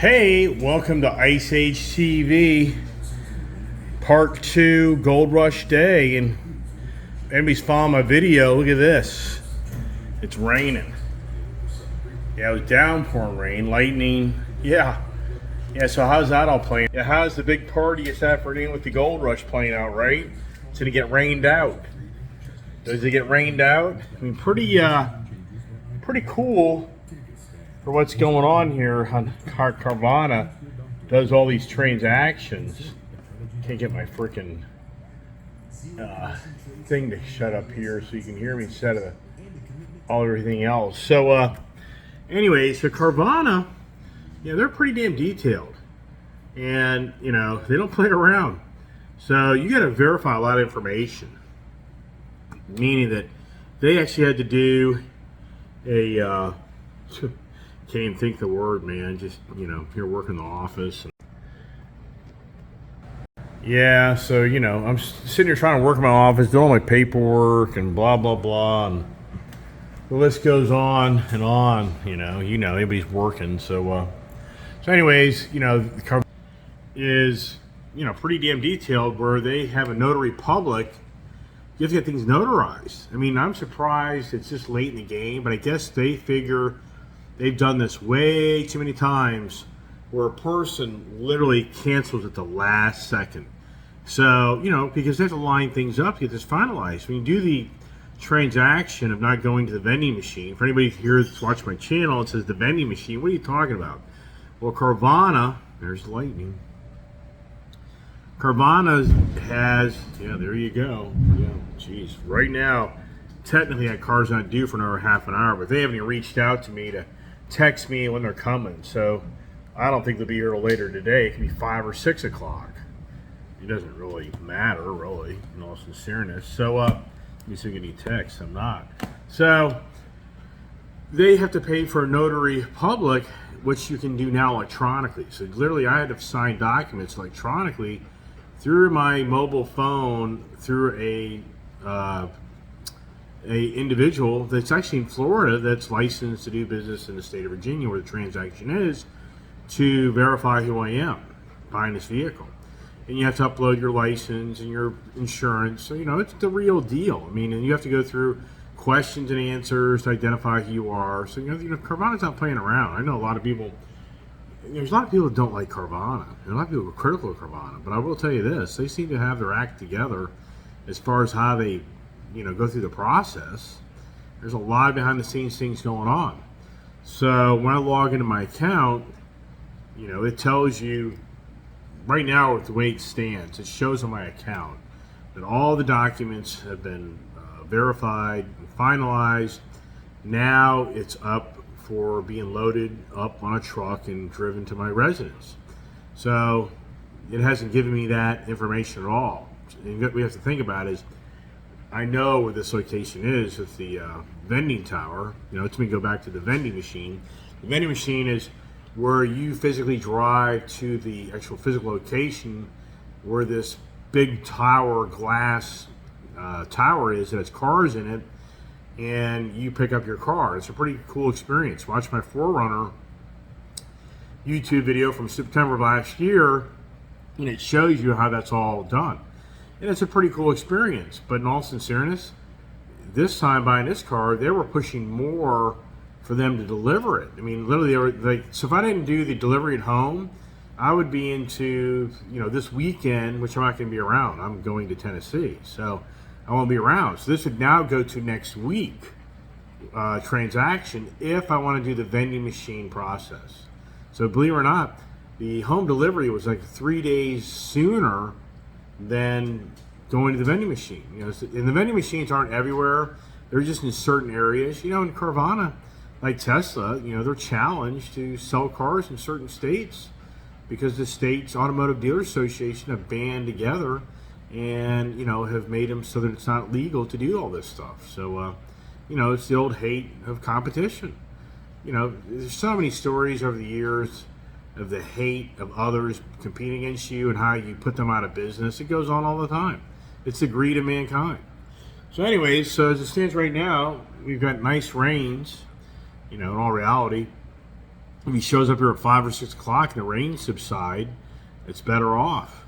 Hey, welcome to Ice Age TV, Part 2, Gold Rush Day. And if anybody's following my video, look at this. It's raining. Yeah, it was downpouring rain, lightning. Yeah, so how's that all playing? Yeah, how's the big party this afternoon with the Gold Rush playing out, right? It's going to get rained out. Does it get rained out? I mean, pretty cool. For what's going on here on Carvana does all these transactions. Can't get my freaking thing to shut up here so you can hear me instead of everything else. So anyway, so Carvana, they're pretty damn detailed, and they don't play around. So you got to verify a lot of information, meaning that they actually had to do a can't even think the word, man. Just, you're working in the office. Yeah, so, I'm sitting here trying to work in my office, doing all my paperwork and blah, blah, blah. And the list goes on and on, everybody's working. So anyways, the cover is, pretty damn detailed, where they have a notary public. You have to get things notarized. I mean, I'm surprised it's just late in the game, but I guess they figure they've done this way too many times where a person literally cancels at the last second. So, because they have to line things up to get this finalized. When you do the transaction of not going to the vending machine, for anybody here that's watching my channel, it says the vending machine. What are you talking about? Well, Carvana, there's lightning. Carvana has, there you go. Yeah, geez, right now, technically that car's not due for another half an hour, but they haven't even reached out to me to text me when they're coming. So I don't think they'll be here later today. It could be 5 or 6 o'clock. It doesn't really matter, really, in all sincereness. So let me see if I get any texts. I'm not. So they have to pay for a notary public, which you can do now electronically. So literally I had to sign documents electronically through my mobile phone, through a individual that's actually in Florida that's licensed to do business in the state of Virginia, where the transaction is, to verify who I am buying this vehicle. And you have to upload your license and your insurance. So, it's the real deal. I mean, and you have to go through questions and answers to identify who you are. So, Carvana's not playing around. I know a lot of people, there's a lot of people that don't like Carvana. And a lot of people are critical of Carvana. But I will tell you this, they seem to have their act together as far as how they go through the process. There's a lot of behind the scenes things going on. So when I log into my account, it tells you right now with the way it stands, it shows on my account that all the documents have been verified and finalized. Now it's up for being loaded up on a truck and driven to my residence. So it hasn't given me that information at all. And what we have to think about is, I know where this location is with the vending tower. Let me go back to the vending machine. The vending machine is where you physically drive to the actual physical location where this big tower, glass tower is that has cars in it, and you pick up your car. It's a pretty cool experience. Watch my Forerunner YouTube video from September of last year, and it shows you how that's all done. And it's a pretty cool experience. But in all sincereness, this time buying this car, they were pushing more for them to deliver it. I mean, literally, they were like, so if I didn't do the delivery at home, I would be into, this weekend, which I'm not going to be around. I'm going to Tennessee, so I won't be around. So this would now go to next week transaction if I want to do the vending machine process. So believe it or not, the home delivery was like 3 days sooner than going to the vending machine. And the vending machines aren't everywhere. They're just in certain areas. In Carvana, like Tesla, they're challenged to sell cars in certain states because the state's automotive dealer association have band together and, have made them so that it's not legal to do all this stuff. So, it's the old hate of competition. There's so many stories over the years of the hate of others competing against you and how you put them out of business. It goes on all the time. It's the greed of mankind. So anyways, so as it stands right now, we've got nice rains, in all reality. if he shows up here at 5 or 6 o'clock and the rain subside, it's better off.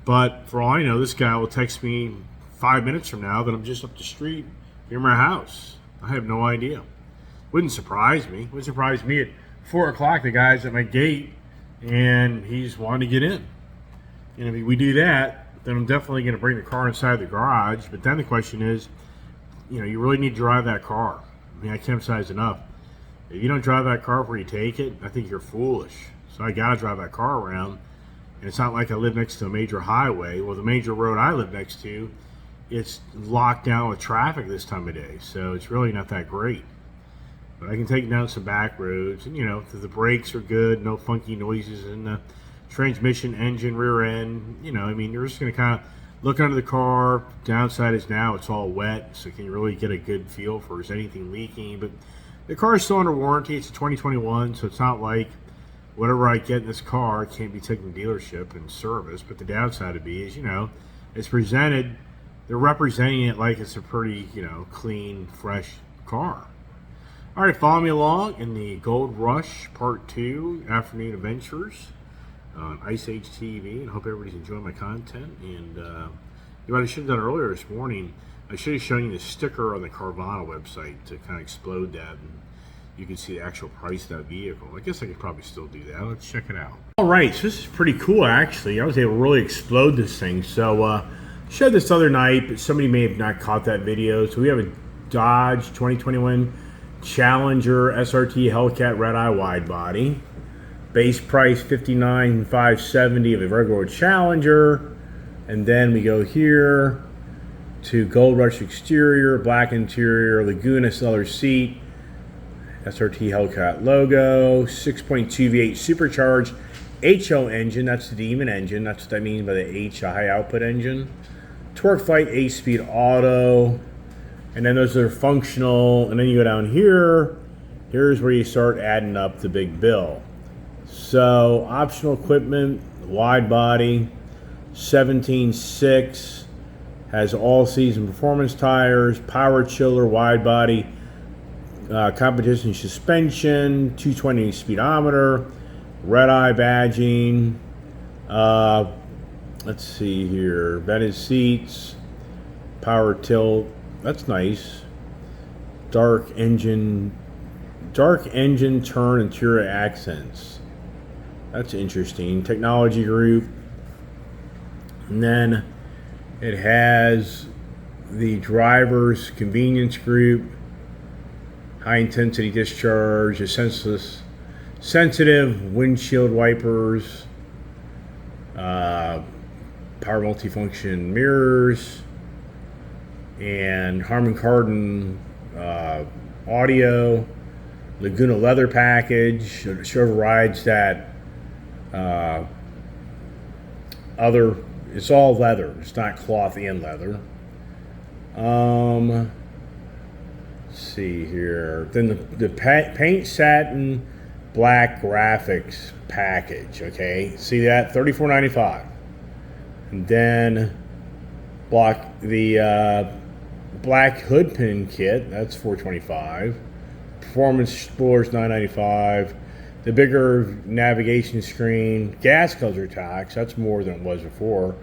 But for all I know, this guy will text me 5 minutes from now that I'm just up the street near my house. I have no idea. Wouldn't surprise me. Wouldn't surprise me at 4 o'clock. The guy's at my gate and he's wanting to get in. And if we do that, then I'm definitely going to bring the car inside the garage. But then the question is, you know, you really need to drive that car. I mean, I can't emphasize enough. If you don't drive that car before you take it, I think you're foolish. So I got to drive that car around. And it's not like I live next to a major highway. Well, the major road I live next to, it's locked down with traffic this time of day. So it's really not that great. But I can take it down some back roads. And, you know, the brakes are good. No funky noises in the transmission, engine, rear end. You know, I mean, you're just going to kind of look under the car. Downside is now it's all wet. So can you really get a good feel for is anything leaking. But the car is still under warranty. It's a 2021. So it's not like whatever I get in this car can't be taken to dealership and service. But the downside to be is, you know, it's presented, they're representing it like it's a pretty, you know, clean, fresh car. All right, follow me along in the Gold Rush Part 2 Afternoon Adventures on Ice Age TV, and hope everybody's enjoying my content. And what I should have done earlier this morning, I should have shown you the sticker on the Carvana website to kind of explode that, and you can see the actual price of that vehicle. I guess I could probably still do that. Let's check it out. All right, so this is pretty cool, actually. I was able to really explode this thing. So showed this other night, but somebody may have not caught that video. So we have a Dodge 2021 Challenger SRT Hellcat Red Eye wide body. Base price $59,570 of a regular Challenger. And then we go here to Gold Rush exterior, black interior, Laguna leather seat, SRT Hellcat logo, 6.2 V8 supercharged HO engine. That's the Demon engine. That's what I mean by the H, a high output engine. Torque Flight 8-speed auto. And then those are functional. And then you go down here. Here's where you start adding up the big bill. So optional equipment, wide body, 17.6, has all season performance tires, power chiller, wide body, competition suspension, 220 speedometer, red eye badging. Let's see here, vented seats, power tilt. That's nice. Dark engine turn interior accents. That's interesting. Technology group. And then it has the driver's convenience group, high intensity discharge, a sensitive windshield wipers, power multifunction mirrors, and Harman Kardon audio, Laguna leather package. It overrides that other. It's all leather. It's not cloth and leather. Let's see here. Then the paint satin black graphics package. Okay, see that? $34.95. And then the black hood pin kit. That's $425. Performance Explorer's $995. The bigger navigation screen, gas guzzler tax, that's more than it was before.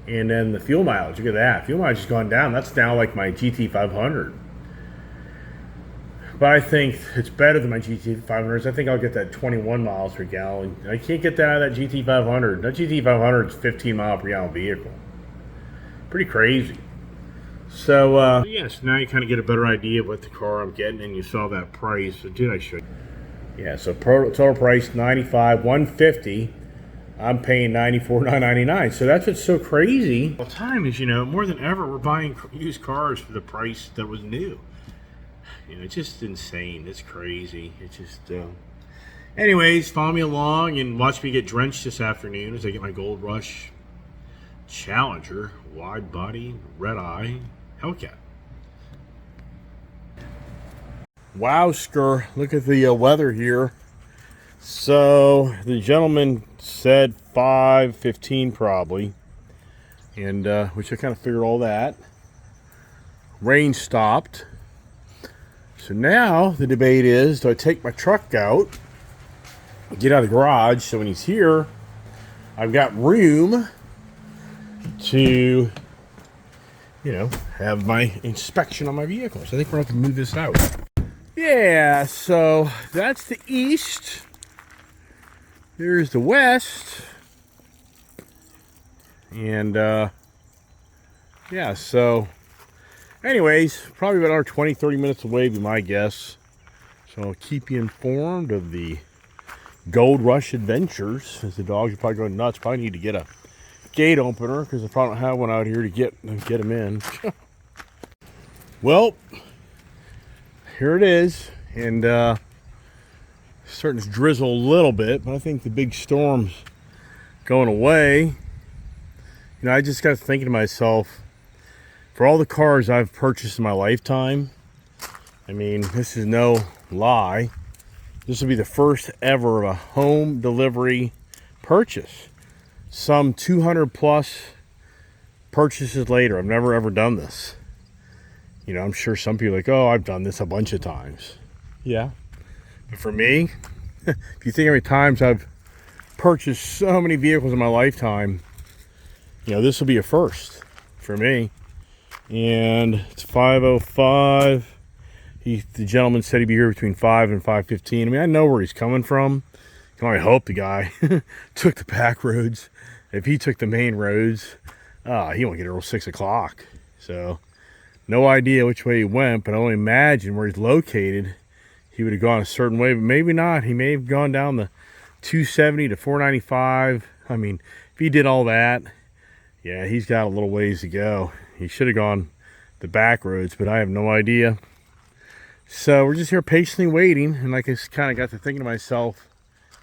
And then the fuel mileage, look at that. Fuel mileage has gone down. That's now like my GT500. But I think it's better than my GT500s. I think I'll get that 21 miles per gallon. I can't get that out of that GT500. That GT500 is 15 mile per gallon vehicle. Pretty crazy. So, yes, now you kind of get a better idea of what the car I'm getting, and you saw that price. So did I show you? Yeah, so total price $95,150. I'm paying $94,999. So that's what's so crazy. All the time is, you know, more than ever, we're buying used cars for the price that was new. You know, it's just insane. It's crazy. It's just. Anyways, follow me along and watch me get drenched this afternoon as I get my Gold Rush Challenger wide body red eye Hellcat. Wowsker, look at the weather here. So the gentleman said 5:15 probably, and which I kind of figured all that. Rain stopped. So now the debate is, do I take my truck out get out of the garage. So when he's here, I've got room to, have my inspection on my vehicle. So I think we're going to have to move this out. Yeah, so that's the east. There's the west. And, yeah, so anyways, probably about another 20-30 minutes away would be my guess. So I'll keep you informed of the Gold Rush adventures, as the dogs are probably going nuts. Probably need to get a gate opener because I probably don't have one out here to get them in. Well, here it is, and starting to drizzle a little bit, but I think the big storm's going away. I just got thinking to myself, for all the cars I've purchased in my lifetime, I mean, this is no lie, this will be the first ever of a home delivery purchase. Some 200 plus purchases later, I've never ever done this. I'm sure some people are like, oh, I've done this a bunch of times. Yeah. But for me, if you think how many times I've purchased so many vehicles in my lifetime, this will be a first for me. And it's 5:05. The gentleman said he'd be here between 5 and 5:15. I mean, I know where he's coming from. I can only hope the guy took the back roads. If he took the main roads, he won't get here till 6 o'clock. So, no idea which way he went, but I only imagine where he's located, he would have gone a certain way, but maybe not. He may have gone down the 270 to 495. I mean, if he did all that, yeah, he's got a little ways to go. He should have gone the back roads, but I have no idea. So we're just here patiently waiting, and like I kind of got to thinking to myself,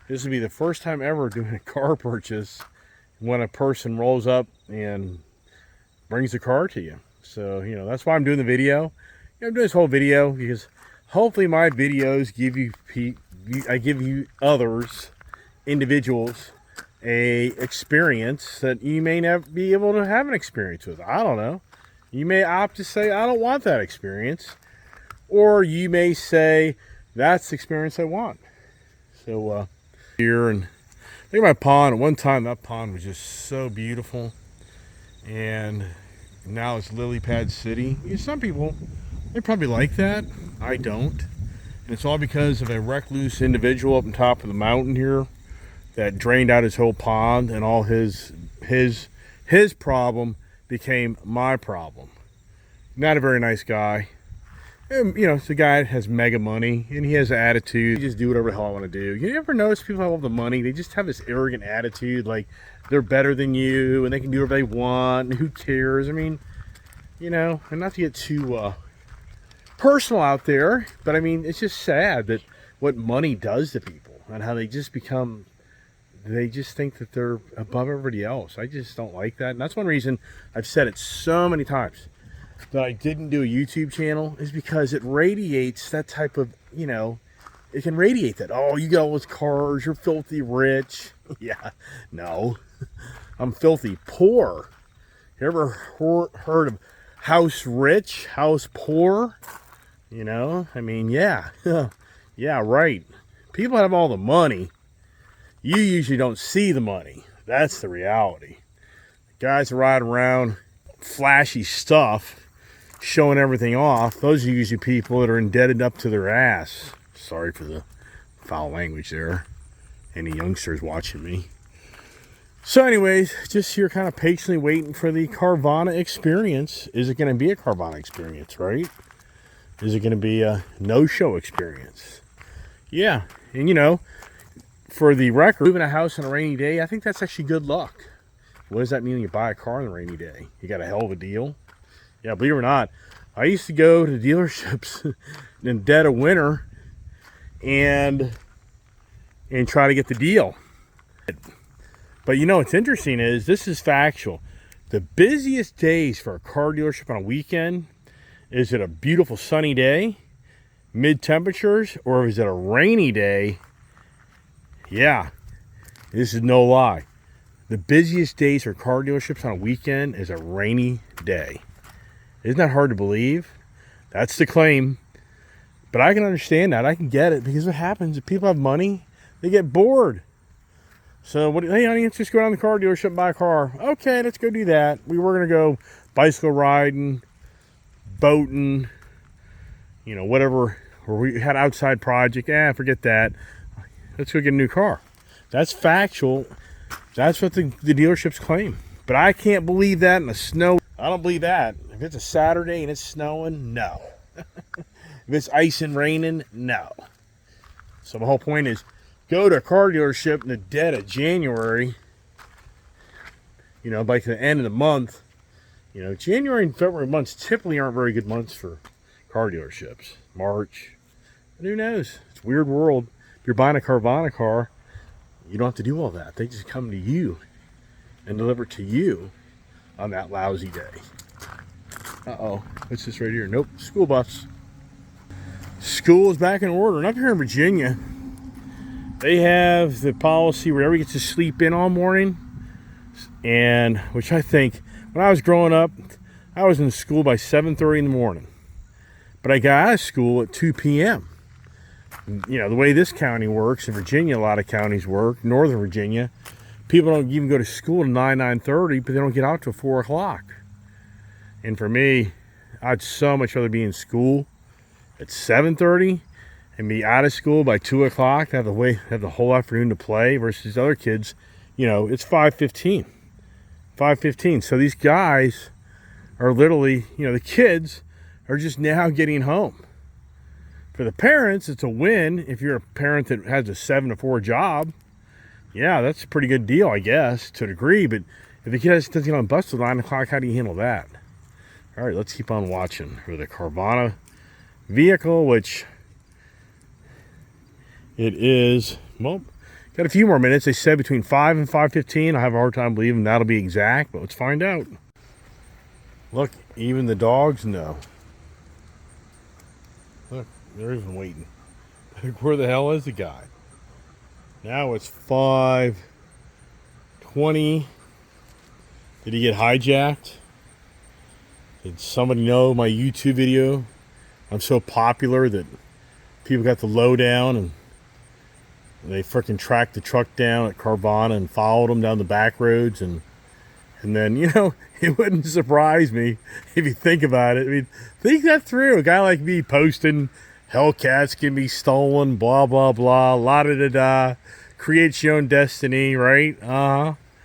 this would be the first time ever doing a car purchase when a person rolls up and brings the car to you. So, that's why I'm doing the video. I'm doing this whole video because hopefully my videos give you others, individuals, a experience that you may never be able to have an experience with. I don't know. You may opt to say, I don't want that experience. Or you may say, that's the experience I want. So, here, and look at my pond. At one time, that pond was just so beautiful. And now it's lily pad city. Some people, they probably like that. I don't. And it's all because of a recluse individual up on top of the mountain here that drained out his whole pond, and all his problem became my problem. Not a very nice guy. And, it's a guy that has mega money, and he has an attitude. You just do whatever the hell I want to do. You ever notice people have all the money? They just have this arrogant attitude, like they're better than you, and they can do whatever they want, and who cares? I mean, and not to get too personal out there, but I mean, it's just sad that what money does to people, and how they just think that they're above everybody else. I just don't like that, and that's one reason I've said it so many times that I didn't do a YouTube channel, is because it radiates that type of, it can radiate that. Oh, you got all those cars, you're filthy rich. Yeah, no, I'm filthy poor. You ever heard of house rich, house poor? I mean, yeah, yeah, right. People have all the money. You usually don't see the money. That's the reality. Guys are riding around flashy stuff, showing everything off. Those are usually people that are indebted up to their ass. Sorry for the foul language there. Any youngsters watching me. So anyways, just here kind of patiently waiting for the Carvana experience. Is it going to be a Carvana experience, right? Is it going to be a no-show experience? Yeah, and for the record, moving a house on a rainy day, I think that's actually good luck. What does that mean when you buy a car on a rainy day? You got a hell of a deal. Yeah, believe it or not, I used to go to dealerships in the dead of winter and try to get the deal. But what's interesting is, this is factual. The busiest days for a car dealership on a weekend, is it a beautiful sunny day, mid temperatures, or is it a rainy day? Yeah, this is no lie. The busiest days for car dealerships on a weekend is a rainy day. Isn't that hard to believe? That's the claim. But I can understand that. I can get it, because what happens if people have money, They get bored. So, hey, honey, let's just go down to the car dealership and buy a car. Okay, let's go do that. We were going to go bicycle riding, boating, whatever. Or we had an outside project. Forget that. Let's go get a new car. That's factual. That's what the dealerships claim. But I can't believe that in the snow. I don't believe that. If it's a Saturday and it's snowing, no. If it's ice and raining, no. So the whole point is, go to a car dealership in the dead of January, like the end of the month. January and February months typically aren't very good months for car dealerships. March, but who knows? It's a weird world. If you're buying a Carvana car, you don't have to do all that. They just come to you and deliver to you on that lousy day. Uh-oh, what's this right here? Nope, school bus. School is back in order. And up here in Virginia, they have the policy where everybody gets to sleep in all morning. And which I think, when I was growing up, I was in school by 7:30 in the morning. But I got out of school at 2 p.m. The way this county works, in Virginia, a lot of counties work, Northern Virginia, people don't even go to school at 9:30, but they don't get out till 4 o'clock. And for me, I'd so much rather be in school at 7:30 and be out of school by 2 o'clock, have the whole afternoon to play, versus other kids, it's 5:15. 5:15. So these guys are literally, the kids are just now getting home. For the parents, it's a win. If you're a parent that has a 7 to 4 job, yeah, that's a pretty good deal, I guess, to a degree. But if the kid doesn't get on the bus till 9 o'clock, how do you handle that? All right, let's keep on watching for the Carvana vehicle, which it is, well, got a few more minutes. They said between 5 and 5:15. I have a hard time believing that'll be exact, but let's find out. Look, even the dogs know. Look, they're even waiting. Where the hell is the guy? Now it's 5:20. Did he get hijacked? Did somebody know my YouTube video? I'm so popular that people got the lowdown and they freaking tracked the truck down at Carvana and followed them down the back roads. And then, it wouldn't surprise me if you think about it. I mean, think that through. A guy like me posting Hellcats can be stolen, blah, blah, blah, la-da-da-da, create your own destiny, right?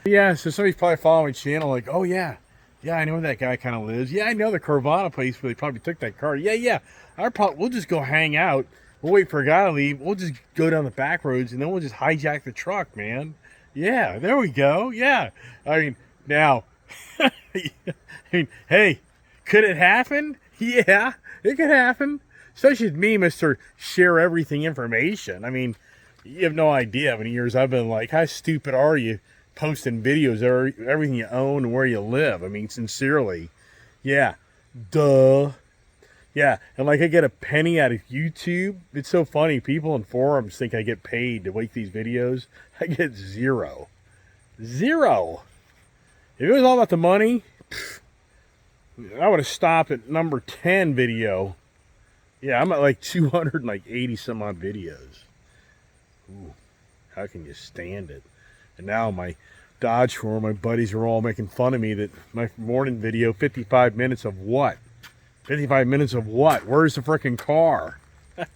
Yeah, so somebody's probably following my channel like, oh, yeah, I know where that guy kind of lives. Yeah, I know the Carvana place where they probably took that car. Yeah, we'll just go hang out. We'll wait for a guy to leave. We'll just go down the back roads, and then we'll just hijack the truck, man. Yeah, there we go. Yeah. I mean, now, hey, could it happen? Yeah, it could happen. Especially with me, Mr. Share Everything information. I mean, you have no idea how many years I've been like, how stupid are you posting videos of everything you own and where you live? I mean, sincerely. Yeah. Duh. Yeah, and like I get a penny out of YouTube. It's so funny. People in forums think I get paid to make these videos. I get zero. Zero. If it was all about the money, I would have stopped at number 10 video. Yeah, I'm at like 280 some odd videos. Ooh, how can you stand it? And now my Dodge Forum, my buddies are all making fun of me that my morning video, 55 minutes of what? 55 minutes of what? Where's the freaking car? But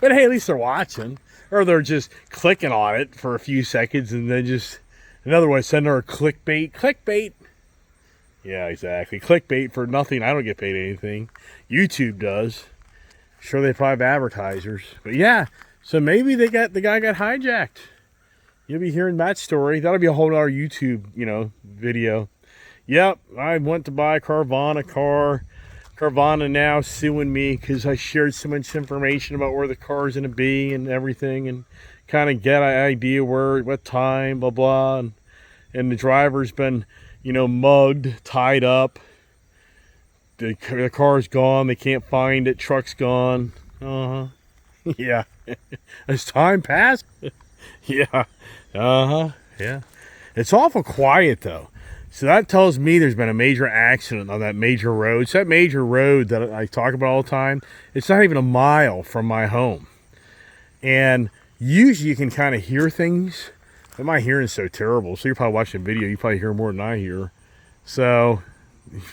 hey, at least they're watching. Or they're just clicking on it for a few seconds and then just, another one, send her a clickbait. Clickbait. Yeah, exactly. Clickbait for nothing. I don't get paid anything. YouTube does. Sure, they probably have advertisers. But yeah, so maybe the guy got hijacked. You'll be hearing that story. That'll be a whole other YouTube, video. Yep, I went to buy a Carvana car. Carvana now suing me because I shared so much information about where the car's going to be and everything, and kind of get an idea what time, blah, blah. And the driver's been, mugged, tied up. The car's gone. They can't find it. Truck's gone. Yeah. As time passed. Yeah. Yeah. It's awful quiet, though. So that tells me there's been a major accident on that major road. So that major road that I talk about all the time, it's not even a mile from my home. And usually you can kind of hear things, but my hearing's so terrible. So you're probably watching a video, you probably hear more than I hear. So,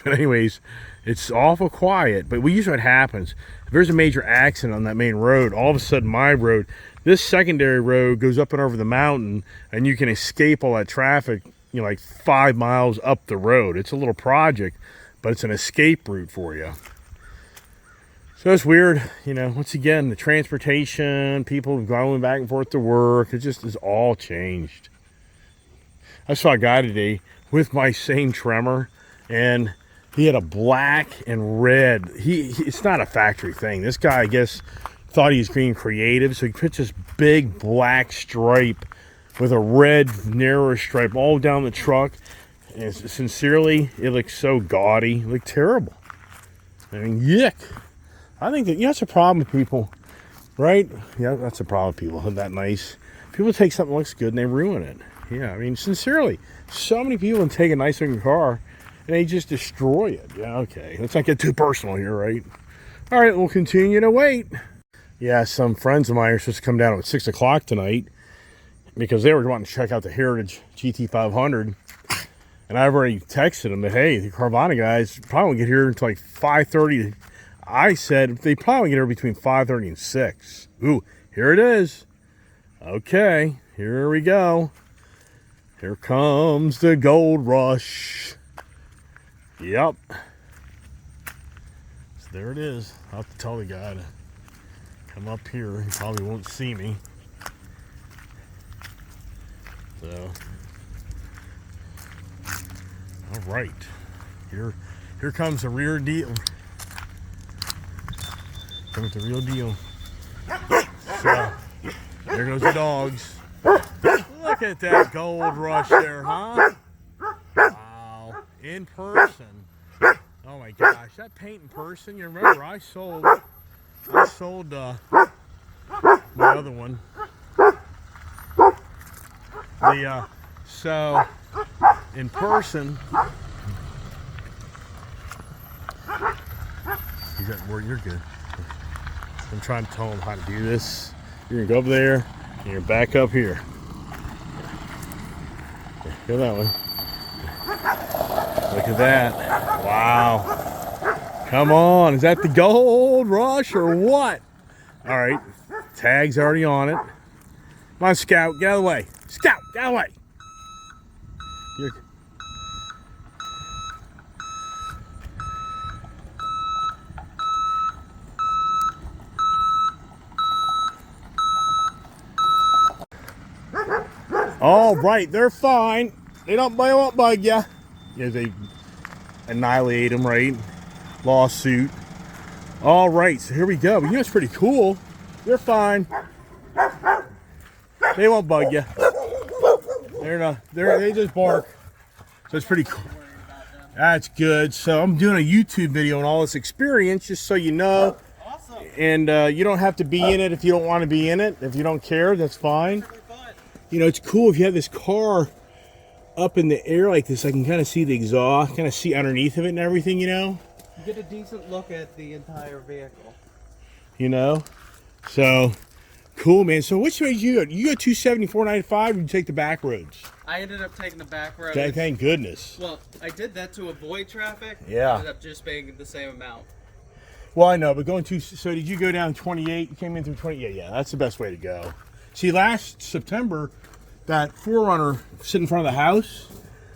but anyways, it's awful quiet. But usually what happens, if there's a major accident on that main road, all of a sudden my road, this secondary road goes up and over the mountain, and you can escape all that traffic, you know, like 5 miles up the road. It's a little project, but it's an escape route for you. So it's weird, you know, once again, the transportation, people going back and forth to work, it just is all changed. I saw a guy today with my same Tremor, and he had a black and red. It's not a factory thing. This guy, I guess, thought he was being creative, so he puts this big black stripe with a red narrow stripe all down the truck. And sincerely, it looks so gaudy. It looked terrible. I mean, yuck. I think that, you know, that's a problem with people, right? Yeah, that's a problem with people. Isn't that nice? People take something that looks good and they ruin it. Yeah, I mean, sincerely, so many people can take a nice looking car and they just destroy it. Yeah, okay. Let's not get too personal here, right? All right, we'll continue to wait. Yeah, some friends of mine are supposed to come down at 6 o'clock tonight because they were wanting to check out the Heritage GT500. And I've already texted them that, hey, the Carvana guys probably won't get here until like 5:30. I said they probably won't get here between 5:30 and 6. Ooh, here it is. Okay, here we go. Here comes the Gold Rush. Yep. So there it is. I'll have to tell the guy to come up here. He probably won't see me. So, all right. Here comes the rear deal. Comes the real deal. So, there goes the dogs. Look at that Gold Rush there, huh? Wow. In person. Oh my gosh, that paint in person. You remember I sold my other one. So in person, you're good. I'm trying to tell them how to do this. You're gonna go up there and you're back up here. Go that way. Look at that. Wow. Come on. Is that the Gold Rush or what? All right. Tag's already on it. Come on, Scout. Get out of the way. Scout, get out of the way. All right, they're fine. They won't bug you. Yeah, they annihilate them, right? Lawsuit. All right, so here we go. You know, it's pretty cool. They're fine. They won't bug you. They just bark. So it's pretty cool. That's good. So I'm doing a YouTube video on all this experience, just so you know. Awesome. And you don't have to be in it if you don't want to be in it. If you don't care, that's fine. You know, it's cool if you have this car up in the air like this. I can kind of see the exhaust, kind of see underneath of it and everything, you know. You get a decent look at the entire vehicle. You know, so cool, man. So which way did you go? You go 274.95, or you take the back roads? I ended up taking the back roads. Thank goodness. Well, I did that to avoid traffic. Yeah. Ended up just paying the same amount. Well, I know, but so did you go down 28? You came in through 28. Yeah, that's the best way to go. See, last September, that 4Runner sitting in front of the house,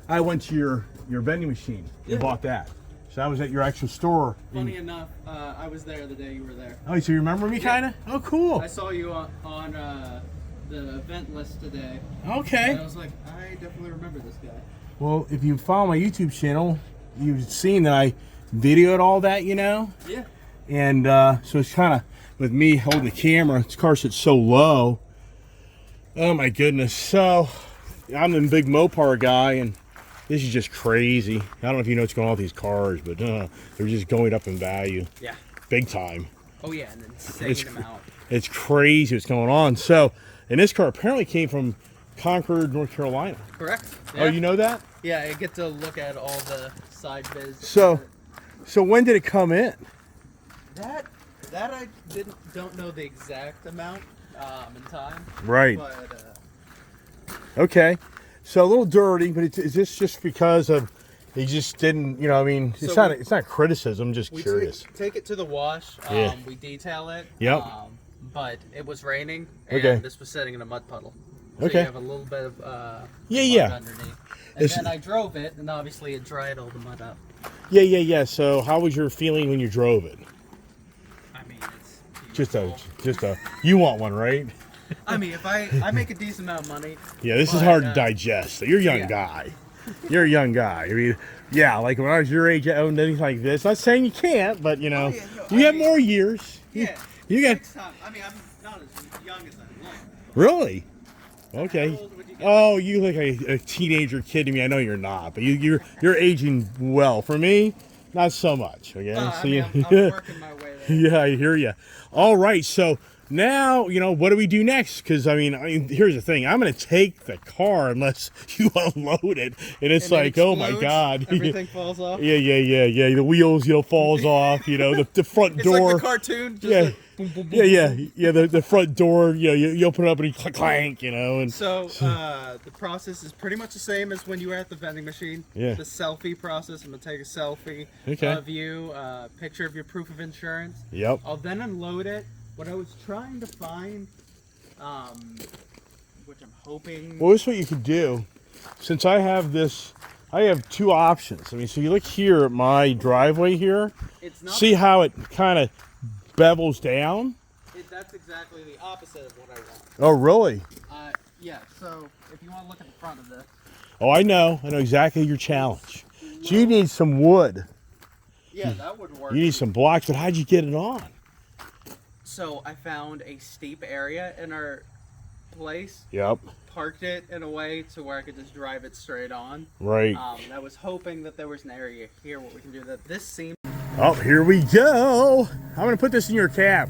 I went to your vending machine and bought that. So I was at your actual store. Funny enough, I was there the day you were there. Oh, so you remember me, kind of? Oh, cool. I saw you on the event list today. Okay. And I was like, I definitely remember this guy. Well, if you follow my YouTube channel, you've seen that I videoed all that, you know? Yeah. And so it's kind of, with me holding the camera, this car sits so low. Oh my goodness. So I'm the big Mopar guy, and this is just crazy. I don't know if you know what's going on with these cars, but they're just going up in value. Yeah. Big time. Oh yeah, an insane amount. It's crazy what's going on. So, and this car apparently came from Concord, North Carolina. Correct. Yeah. Oh, you know that? Yeah, I get to look at all the side viz. So when did it come in? That I don't know the exact amount. in time. Right. But Okay. So a little dirty, but is this just because of he just didn't, you know, I mean, it's So not criticism, just we curious. take it to the wash. Yeah. We detail it. Yep. But it was raining, and Okay. this was sitting in a mud puddle. So Okay. you have a little bit of Yeah. mud underneath. And It's- then I drove it, and obviously it dried all the mud up. Yeah. So how was your feeling when you drove it? I mean, it's Just beautiful. a you want one, right? I mean, if I make a decent amount of money. Yeah, this is but, hard to digest. So you're a young yeah. guy. You're a young guy. I mean, yeah, like when I was your age, I owned anything like this. Not saying you can't, but you know, you have more years. Yeah. You got Next time. I mean, I'm not as young as I look. really. Okay. How old would you get? Oh, you look like a teenager kid to me. I know you're not, but you're aging well. For me, not so much. Okay. I mean, I'm working my way there. Yeah, I hear you. All right, so now you know what do we do next? Because I mean, here's the thing: I'm going to take the car unless you unload it, and it's And it like, oh my explodes, god, everything falls off. yeah. The wheels, falls off. You know, the front It's door. like the cartoon. Just Yeah. like boom, boom, boom, Yeah. The front door. You open it up and you clank. You know, and So the process is pretty much the same as when you were at the vending machine. Yeah. The selfie process. I'm gonna take a selfie Okay. of you, picture of your proof of insurance. yep. I'll then unload it. What I was trying to find, which I'm hoping. Well, this is what you could do. Since I have two options. I mean, so you look here at my driveway here. It's not. See how it kind of bevels down? That's exactly the opposite of what I want. Oh, really? Yeah. So if you want to look at the front of this. Oh, I know exactly your challenge. So you need some wood. Yeah, that would work. You need some blocks, but how'd you get it on? So I found a steep area in our place. Yep. Parked it in a way to where I could just drive it straight on. Right. And I was hoping that there was an area here where we can do that. This seems. Oh, here we go. I'm going to put this in your cab.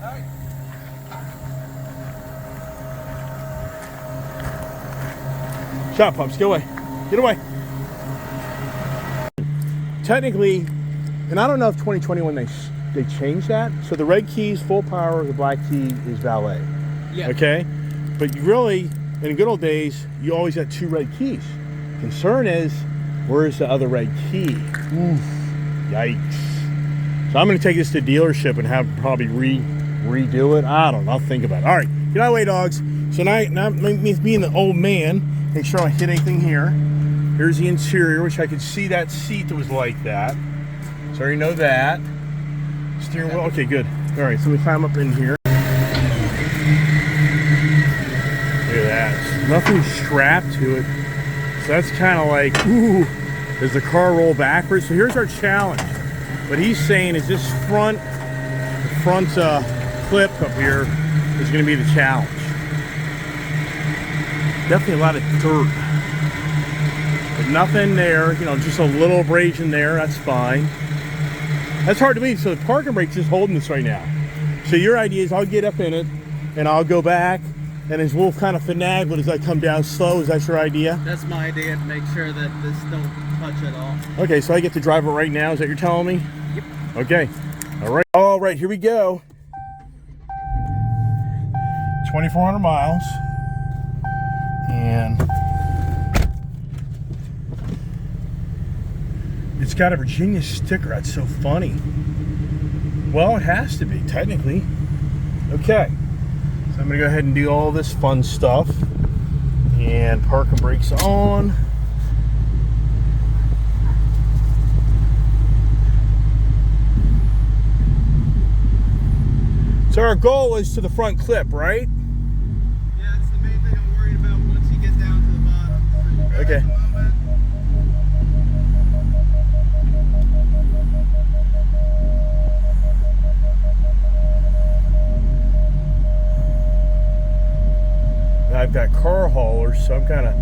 All right. Shut up, Pumps. Get away. Get away. Technically, and I don't know if 2021 they changed that. So the red key is full power, the black key is valet. Yeah. Okay? But you really, in the good old days, you always had two red keys. Concern is, where's the other red key? Oof. Yikes. So I'm going to take this to dealership and have probably redo it. I don't know. I'll think about it. All right. Get out of the way, dogs. So now me being the old man, make sure I don't hit anything here. Here's the interior, which I could see that seat that was like that. So I already know that. Steering wheel. Okay, good. All right. So we climb up in here. Look at that. Nothing strapped to it. So that's kind of like, ooh, does the car roll backwards? So here's our challenge. What he's saying is this front clip up here is going to be the challenge. Definitely a lot of dirt. But nothing there, you know, just a little abrasion there, that's fine. That's hard to believe. So the parking brake's just holding this right now. So your idea is I'll get up in it and I'll go back and as we'll kind of finagle as I come down slow. Is that your idea? That's my idea, to make sure that this don't touch at all. Okay, so I get to drive it right now. Is that what you're telling me? Yep. Okay. All right, here we go. 2,400 miles. And it's got a Virginia sticker. That's so funny. Well, it has to be, technically. Okay. So I'm going to go ahead and do all this fun stuff. And parking brakes on. So our goal is to the front clip, right? Yeah, that's the main thing I'm worried about once you get down to the bottom. Okay. I've got car haulers, so I'm kind of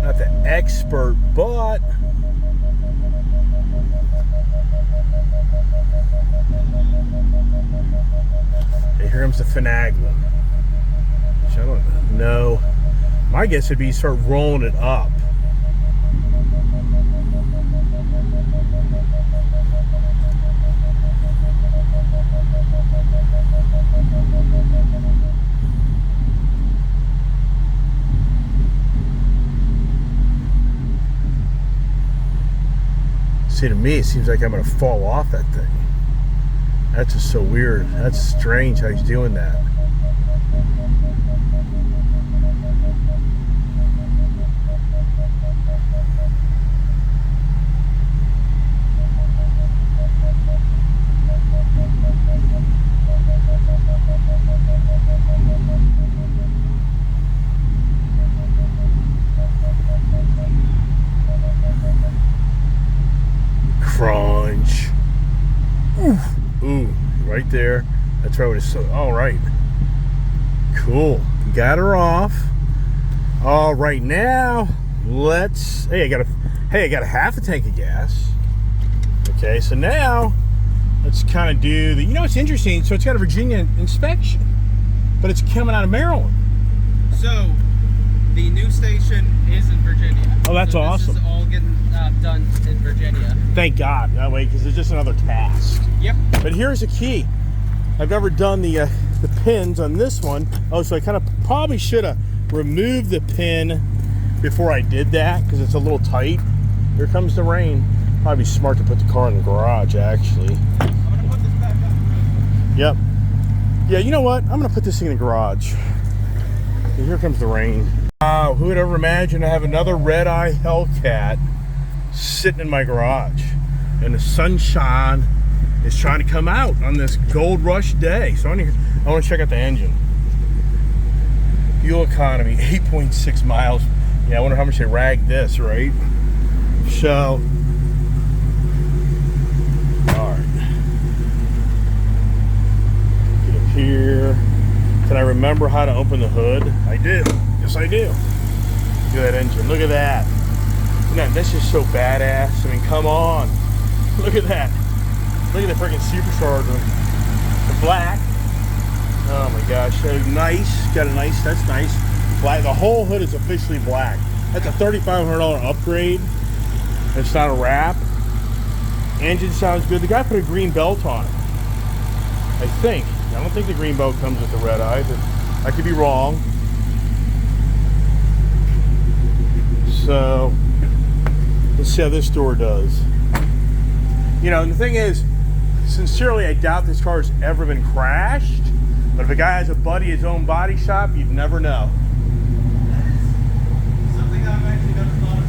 not the expert, but hey, here comes the finagling. Which I don't know. My guess would be start rolling it up. See, to me, it seems like I'm going to fall off that thing. That's just so weird. That's strange how he's doing that. Crunch. Ooh, right there. That's right. It's so. All right. Cool. Got her off. All right, now let's. Hey, I got a half a tank of gas. Okay, so now let's kind of do the. You know, it's interesting. So it's got a Virginia inspection, but it's coming out of Maryland. So the new station is in Virginia. Oh, that's so awesome. This is all getting done in Virginia. Thank God. That way, because it's just another task. Yep. But here's the key. I've never done the pins on this one. Oh, so I kind of probably should have removed the pin before I did that because it's a little tight. Here comes the rain. Probably smart to put the car in the garage, actually. I'm gonna put this back up. Yep. Yeah, you know what? I'm gonna put this thing in the garage. And here comes the rain. Wow, who would ever imagine I have another red-eye Hellcat sitting in my garage, and the sunshine is trying to come out on this Gold Rush day. So I want to check out the engine. Fuel economy, 8.6 miles. Yeah, I wonder how much they ragged this, right? So, all right. Get up here. Can I remember how to open the hood? I do. Yes, I do. Look at that engine. Look at that. Man, that's just so badass. I mean, come on. Look at that. Look at the freaking supercharger. The black. Oh my gosh. So nice. Got a nice, that's nice. Black. The whole hood is officially black. That's a $3,500 upgrade. It's not a wrap. Engine sounds good. The guy put a green belt on it, I think. I don't think the green belt comes with the red eye, but I could be wrong. So let's see how this door does. You know, and the thing is, sincerely, I doubt this car's ever been crashed. But if a guy has a buddy, his own body shop, you'd never know. Something I've actually never thought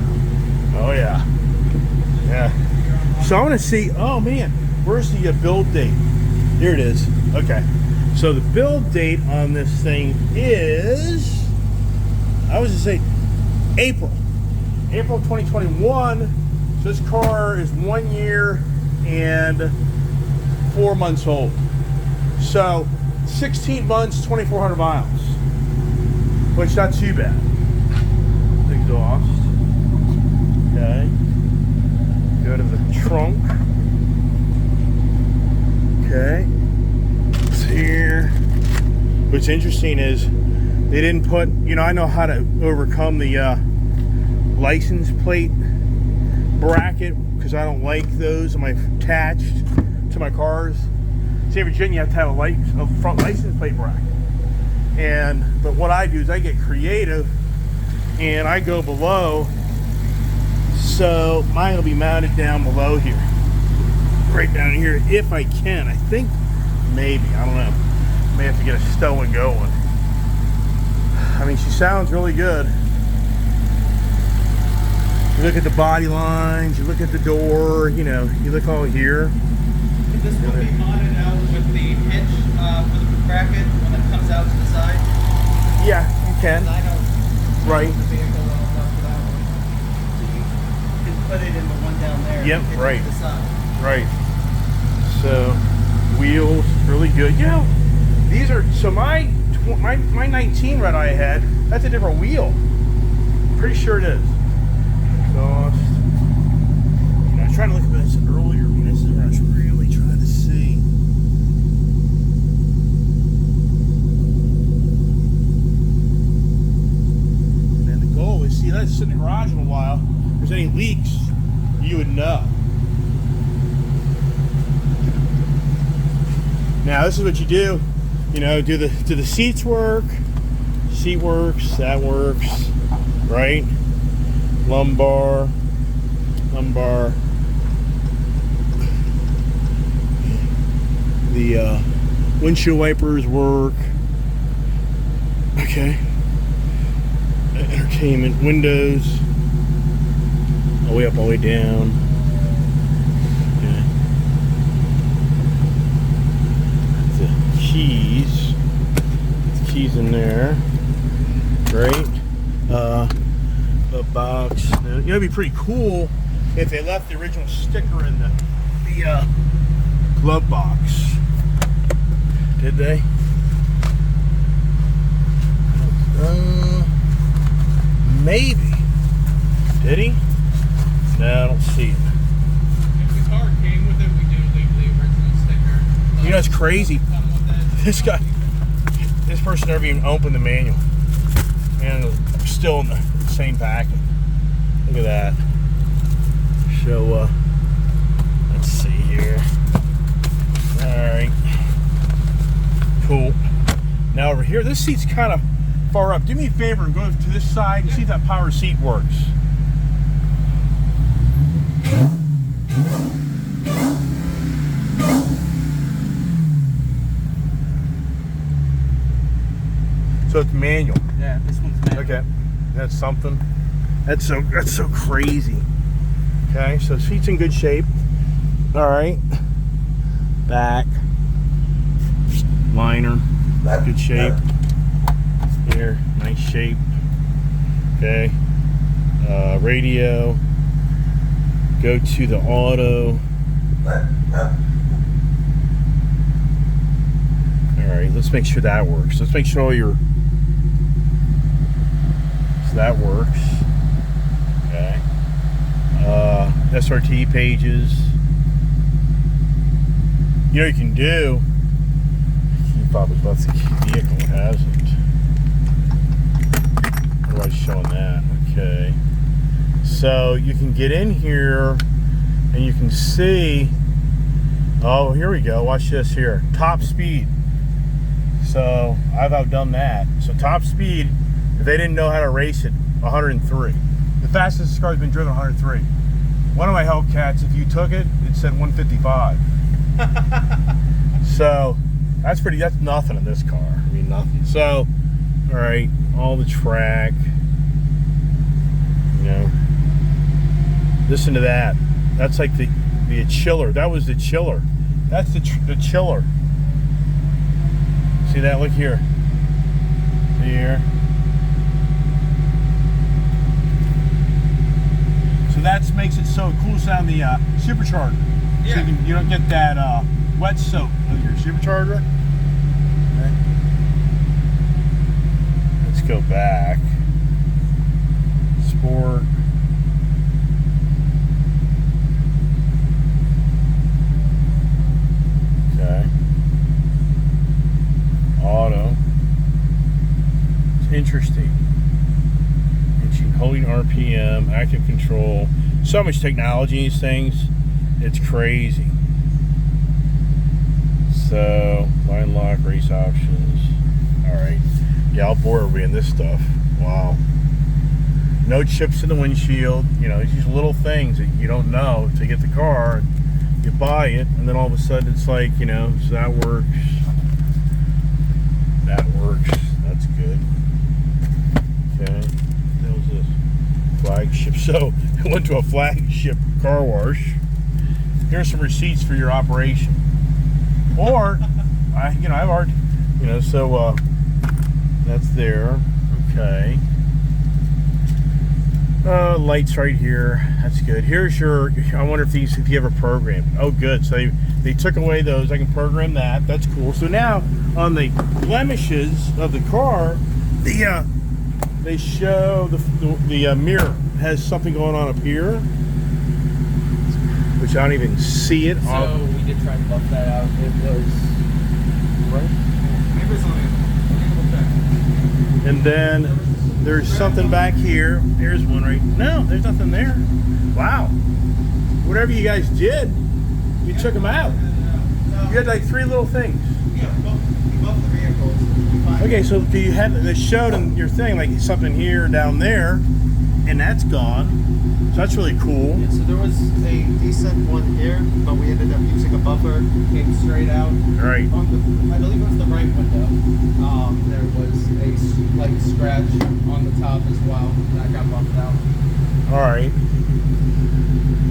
about. Oh yeah, yeah. So I want to see. Oh man, where's the build date? Here it is. Okay. So the build date on this thing is, I was to say, April 2021. So this car is 1 year and 4 months old. So 16 months, 2,400 miles, which not too bad. Exhaust. Okay. Go to the trunk. Okay. It's here. What's interesting is they didn't put, you know, I know how to overcome the license plate bracket because I don't like those attached to my cars. See, in Virginia, you have to have a front license plate bracket. But what I do is I get creative and I go below, so mine will be mounted down below here, right down here if I can. I think maybe, I don't know. May have to get a stowing going. I mean, she sounds really good. You look at the body lines, you look at the door, you know, you look all here. This will be mounted out with the hitch for the bracket when it comes out to the side. Yeah, you can. I don't Right. the vehicle well enough for that one. So you can put it in the one down there. Yep, and right. To the side. Right. So, wheels, really good. You know, these are, so my 19 red eye I had, that's a different wheel. Pretty sure it is. Exhaust. You know, I was trying to look at this earlier. This is what I was really trying to see. And then the goal is, see, that's sitting in the garage in a while. If there's any leaks, you would know. Now this is what you do. You know, do the seats work? Seat works, that works, right? Lumbar, The windshield wipers work. Okay. Entertainment, windows, all the way up, all the way down. Okay. The keys. The keys in there. Great. The box. You know, it'd be pretty cool if they left the original sticker in the glove box. Did they? Maybe. Did he? No, I don't see it. If the car came with it, we do leave the original sticker. You know, it's crazy. This guy, this person never even opened the manual. And it's still in the same packet. Look at that. So, let's see here. Alright. Cool. Now over here, this seat's kind of far up. Do me a favor and go to this side and see if that power seat works. So it's manual. Yeah, this one's manual. Okay, that's something. That's so crazy. Okay, so the seat's in good shape. All right, back liner, good shape. Here, nice shape. Okay, radio. Go to the auto. All right, let's make sure that works. Let's make sure all your so that works. Okay. SRT pages. You know you can do. Key fob is left the vehicle. It hasn't. Otherwise showing that. Okay. So you can get in here and you can see. Oh, here we go. Watch this here. Top speed. So I've outdone that. So top speed, if they didn't know how to race it, 103. The fastest this car's been driven, 103. One of my Hellcats, if you took it, it said 155. So that's nothing in this car. I mean, nothing. So, all right, all the track. You know, listen to that. That's like the chiller. That was the chiller. That's the chiller. See that? Look here. See here. So that makes it so it cools down the supercharger. Yeah. So you don't get that wet soak with your supercharger. Okay. Let's go back. Sport. Okay. Auto. It's interesting. Engine holding RPM, active control. So much technology in these things. It's crazy. So, line lock, race options. Alright. Yeah, I'll bore everybody in this stuff. Wow. No chips in the windshield. You know, it's these little things that you don't know to get the car. You buy it, and then all of a sudden it's like, you know, so that works. That works. That's good. Okay. What was this? Flagship. So, I went to a flagship car wash. Here's some receipts for your operation. Or, I've already, so that's there. Okay. Lights right here. That's good. Here's your. I wonder if you have a program. Oh, good. So they took away those. I can program that. That's cool. So now on the blemishes of the car, they show the mirror has something going on up here, which I don't even see it. So we did try and buff that out. It was right. And then there's something back here. There's one right. No, there's nothing there. Wow. Whatever you guys did, you took them out. You had like 3 little things. Okay, so you had this showed in your thing like something here, down there, and that's gone. that's really cool. Yeah, so there was a decent one here, but we ended up using a buffer. Came straight out. Right. On the, I believe it was the right window. There was a slight scratch on the top as well. That got buffed out. All right.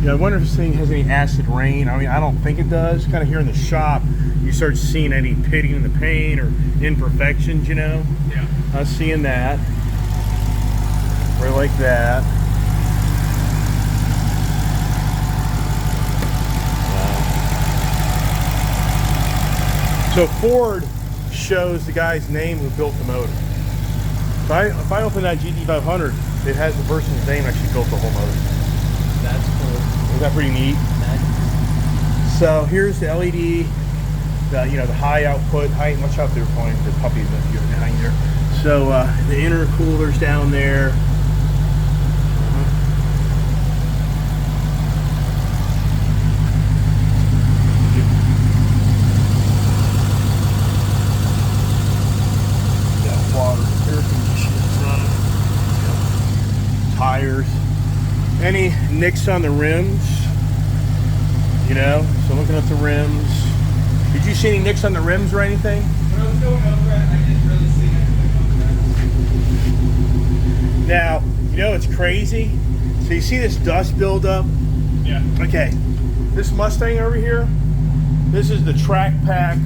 Yeah, I wonder if this thing has any acid rain. I mean, I don't think it does. Kind of here in the shop, you start seeing any pitting in the paint or imperfections, you know? Yeah. I was seeing that. Right like that. So Ford shows the guy's name who built the motor. If I open that GT500, it has the person's name actually built the whole motor. That's cool. Is that pretty neat? Nice. So here's the LED, the high output, watch out there, pointing the puppies that you're behind there. So the intercooler's down there. Got water, air conditioners running. Tires. Any nicks on the rims? You know, so looking at the rims. Did you see any nicks on the rims or anything? When I was going over it, I didn't really see anything on the Now, you know it's crazy? So you see this dust buildup? Yeah. Okay, this Mustang over here, this is the Track Pack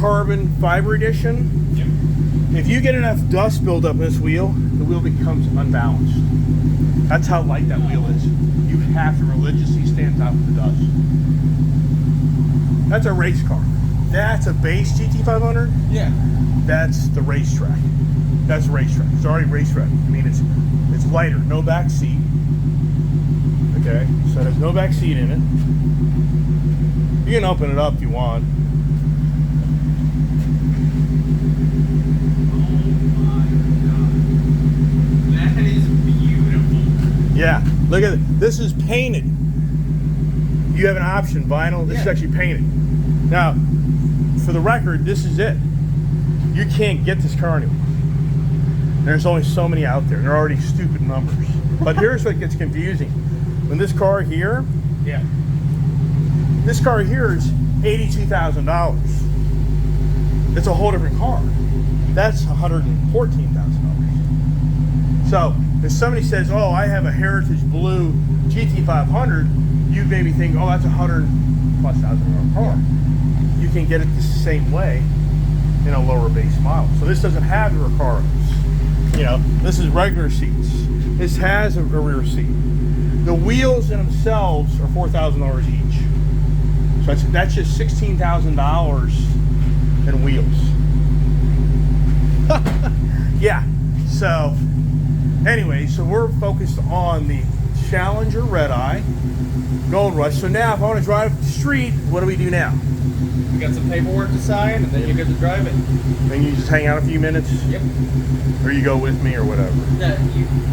Carbon Fiber Edition. Yep. If you get enough dust buildup in this wheel, the wheel becomes unbalanced. That's how light that wheel is. You have to religiously stand on top of the dust. That's a race car. That's a base GT500. Yeah. That's the racetrack. That's racetrack. It's already racetrack. I mean, it's lighter, no back seat. Okay, so there's no back seat in it. You can open it up if you want. That is beautiful. Yeah, look at it. This is painted. You have an option, vinyl. This is actually painted. Now, for the record, this is it. You can't get this car anymore. There's only so many out there. They're already stupid numbers. But here's what gets confusing. When this car here, this car here is $82,000. It's a whole different car. That's $114,000. So if somebody says, "Oh, I have a Heritage Blue GT500," you maybe think, "Oh, that's $100,000+ car." You can get it the same way in a lower base model. So this doesn't have the Recaros. You know, this is regular seats. This has a rear seat. The wheels in themselves are $4,000 each. So that's just $16,000 in wheels. Yeah. So anyway, so we're focused on the Challenger Red Eye Gold Rush. So now, if I want to drive the street, what do we do now? We got some paperwork to sign, and then you're good to drive it. Then you just hang out a few minutes? Yep. Or you go with me or whatever. Yeah,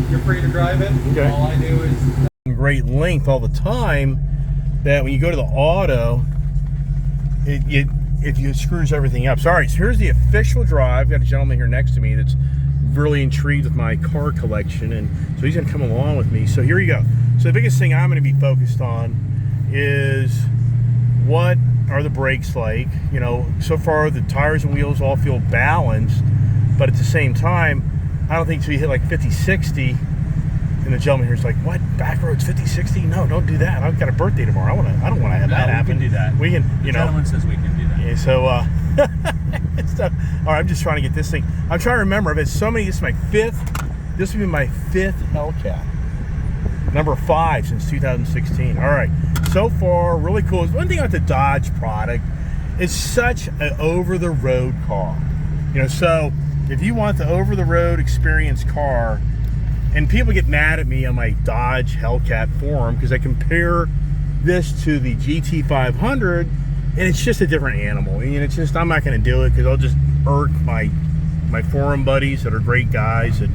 you're free to drive it. Okay. All I do is... Great length all the time that when you go to the auto, it screws everything up. So, all right, so here's the official drive. I've got a gentleman here next to me that's really intrigued with my car collection, and so he's going to come along with me. So here you go. So the biggest thing I'm going to be focused on is what are the brakes like. You know, so far the tires and wheels all feel balanced, but at the same time, I don't think until you hit like 50, 60, and the gentleman here's like, "What? Back roads 50, 60? No, don't do that. I've got a birthday tomorrow. I don't want to have that happen." We can do that. We can, you know. The gentleman says we can do that. Yeah, so, it's all right, I'm just trying to get this thing. I'm trying to remember. I've had so many. This is my fifth. This will be my fifth Hellcat. Number 5 since 2016. All right. So far, really cool. One thing about the Dodge product, it's such an over-the-road car. You know, so if you want the over-the-road experience car, and people get mad at me on my Dodge Hellcat forum because I compare this to the GT500, and it's just a different animal. And it's just, I'm not going to do it because I'll just irk my forum buddies that are great guys that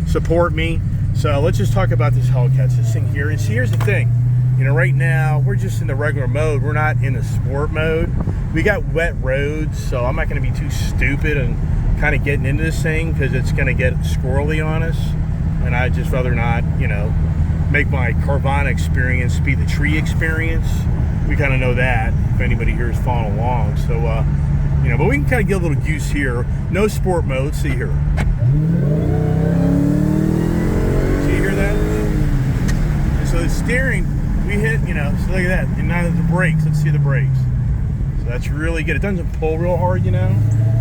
support me. So let's just talk about this Hellcat. This thing here. And see, here's the thing. You know, right now we're just in the regular mode. We're not in the sport mode. We got wet roads, so I'm not going to be too stupid and kind of getting into this thing because it's going to get squirrely on us. And I'd just rather not, you know, make my Carvana experience be the tree experience. We kind of know that, if anybody here is following along. So, you know, but we can kind of get a little use here. No sport mode. See here. See, you hear that? And so the steering, we hit, you know, so look at that. And now the brakes. Let's see the brakes. So that's really good. It doesn't pull real hard, you know,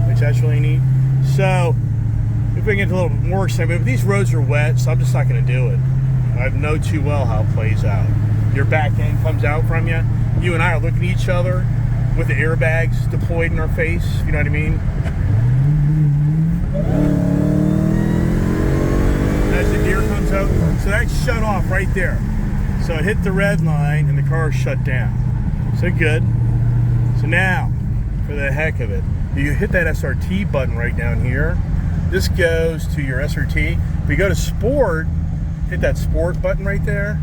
which that's really neat. So if we can get a little more excited, but these roads are wet, so I'm just not going to do it. I know too well how it plays out. Your back end comes out from you. You and I are looking at each other with the airbags deployed in our face. You know what I mean? As the deer comes out, so that's shut off right there. So it hit the red line and the car is shut down. So good. So now, for the heck of it, you hit that SRT button right down here. This goes to your SRT. If we go to sport, hit that sport button right there.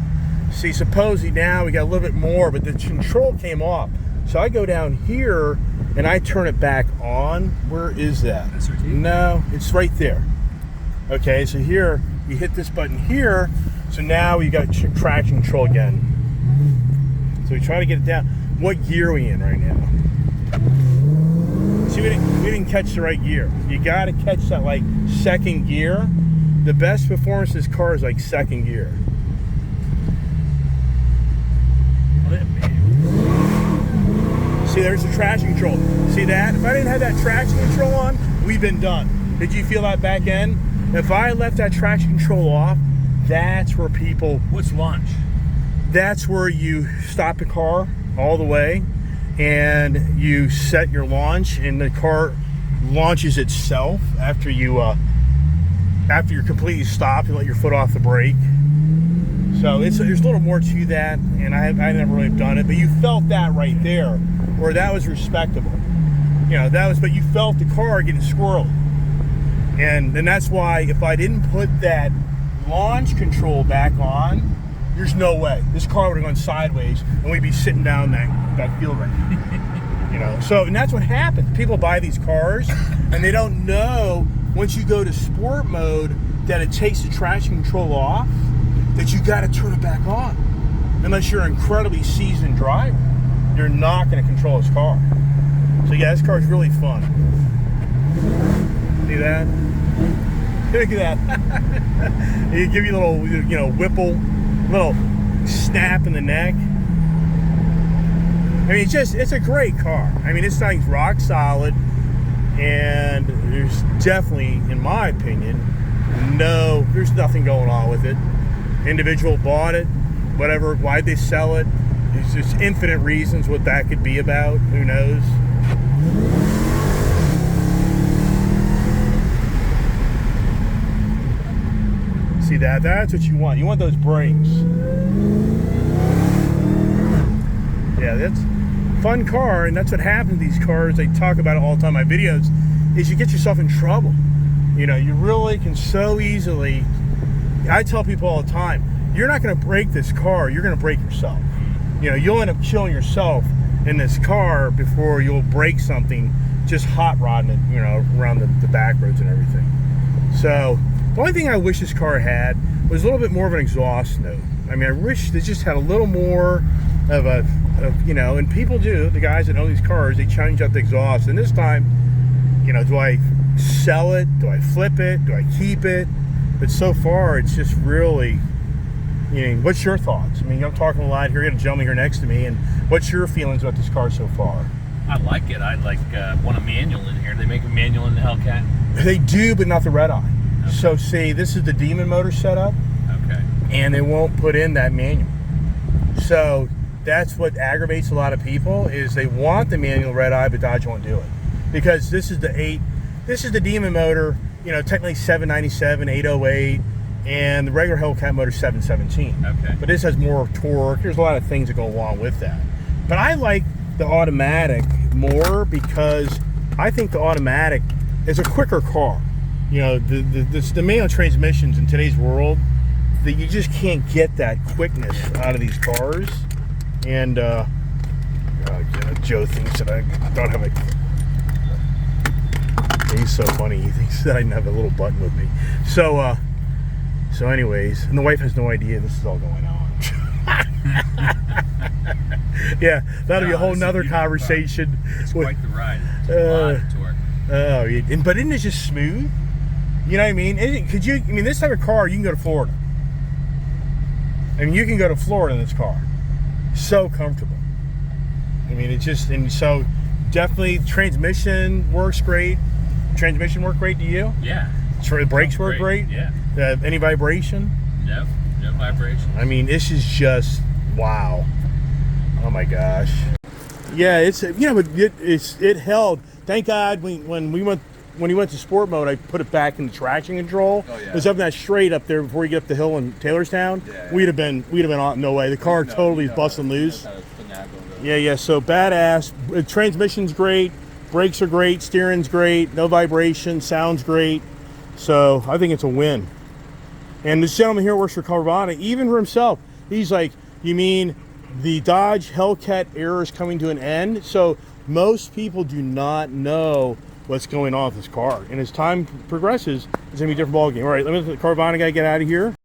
See, supposedly now we got a little bit more, but the control came off. So I go down here and I turn it back on. Where is that? SRT? No, it's right there. Okay, so here, you hit this button here. So now we got traction control again. So we try to get it down. What gear are we in right now? See, we didn't catch the right gear. You got to catch that like second gear. The best performance of this car is like second gear. See, there's the traction control. See that? If I didn't have that traction control on, we've been done. Did you feel that back end? If I left that traction control off, that's where people... What's launch? That's where you stop the car all the way and you set your launch, and the car launches itself after you're completely stopped and let your foot off the brake. So there's a little more to that, and I never really done it, but you felt that right there, where that was respectable. You know, that was, but you felt the car getting squirrely. And that's why if I didn't put that launch control back on, there's no way. This car would have gone sideways and we'd be sitting down that field right now. You know, so, and that's what happens. People buy these cars and they don't know once you go to sport mode that it takes the traction control off, that you got to turn it back on. Unless you're an incredibly seasoned driver, you're not going to control this car. So yeah, this car is really fun. See that? Look at that. It give you a little, you know, whipple, little snap in the neck. I mean, it's a great car. I mean, this thing's rock solid, and there's definitely, in my opinion, there's nothing going on with it. Individual bought it, whatever, why'd they sell it? There's just infinite reasons what that could be about. Who knows? See that? That's what you want. You want those brakes. Yeah, that's a fun car, and that's what happens to these cars. They talk about it all the time in my videos, is you get yourself in trouble. You know, you really can so easily... I tell people all the time, you're not going to break this car, you're going to break yourself. You know, you'll end up killing yourself in this car before you'll break something just hot rodding it, you know, around the back roads and everything. So the only thing I wish this car had was a little bit more of an exhaust note. I mean, I wish they just had a little more of you know, and people do, the guys that own these cars, they change up the exhaust. And this time, you know, do I sell it? Do I flip it? Do I keep it? But so far, it's just really, you know, what's your thoughts? I mean, I'm talking a lot here. You got a gentleman here next to me, and what's your feelings about this car so far? I like it. I'd like want a manual in here. They make a manual in the Hellcat? They do, but not the red eye. Okay. So see, this is the Demon motor setup. Okay. And they won't put in that manual. So that's what aggravates a lot of people, is they want the manual red eye, but Dodge won't do it. Because this is the Demon motor, you know, technically 797, 808, and the regular Hellcat motor 717. Okay. But this has more torque. There's a lot of things that go along with that. But I like the automatic more because I think the automatic is a quicker car. You know, the manual transmissions in today's world, that you just can't get that quickness out of these cars. And Joe thinks that I don't have a... He's so funny. He thinks that I didn't have a little button with me. So So anyways, and the wife has no idea this is all going on. Yeah, that'll be a whole nother conversation. It's quite the ride. It's a lot of torque. Oh, but isn't it just smooth? You know what I mean? This type of car, you can go to Florida. I mean, you can go to Florida in this car. So comfortable. I mean, it's just, and so definitely transmission works great. Transmission work great to you? Yeah. Brakes work great? Yeah. Any vibration? No vibration. I mean, this is just wow. Oh my gosh. Yeah, it's but it held. Thank God when he went to sport mode, I put it back in the traction control. Oh, yeah. It was up that straight up there before you get up the hill in Taylorstown. Yeah. We'd have been on no way. The car totally is busting loose. Yeah. So badass. Transmission's great. Brakes are great. Steering's great. No vibration. Sounds great. So I think it's a win. And this gentleman here works for Carvana. Even for himself, he's like, "You mean the Dodge Hellcat era is coming to an end?" So most people do not know what's going on with this car. And as time progresses, it's gonna be a different ballgame. All right, let the Carvana guy get out of here.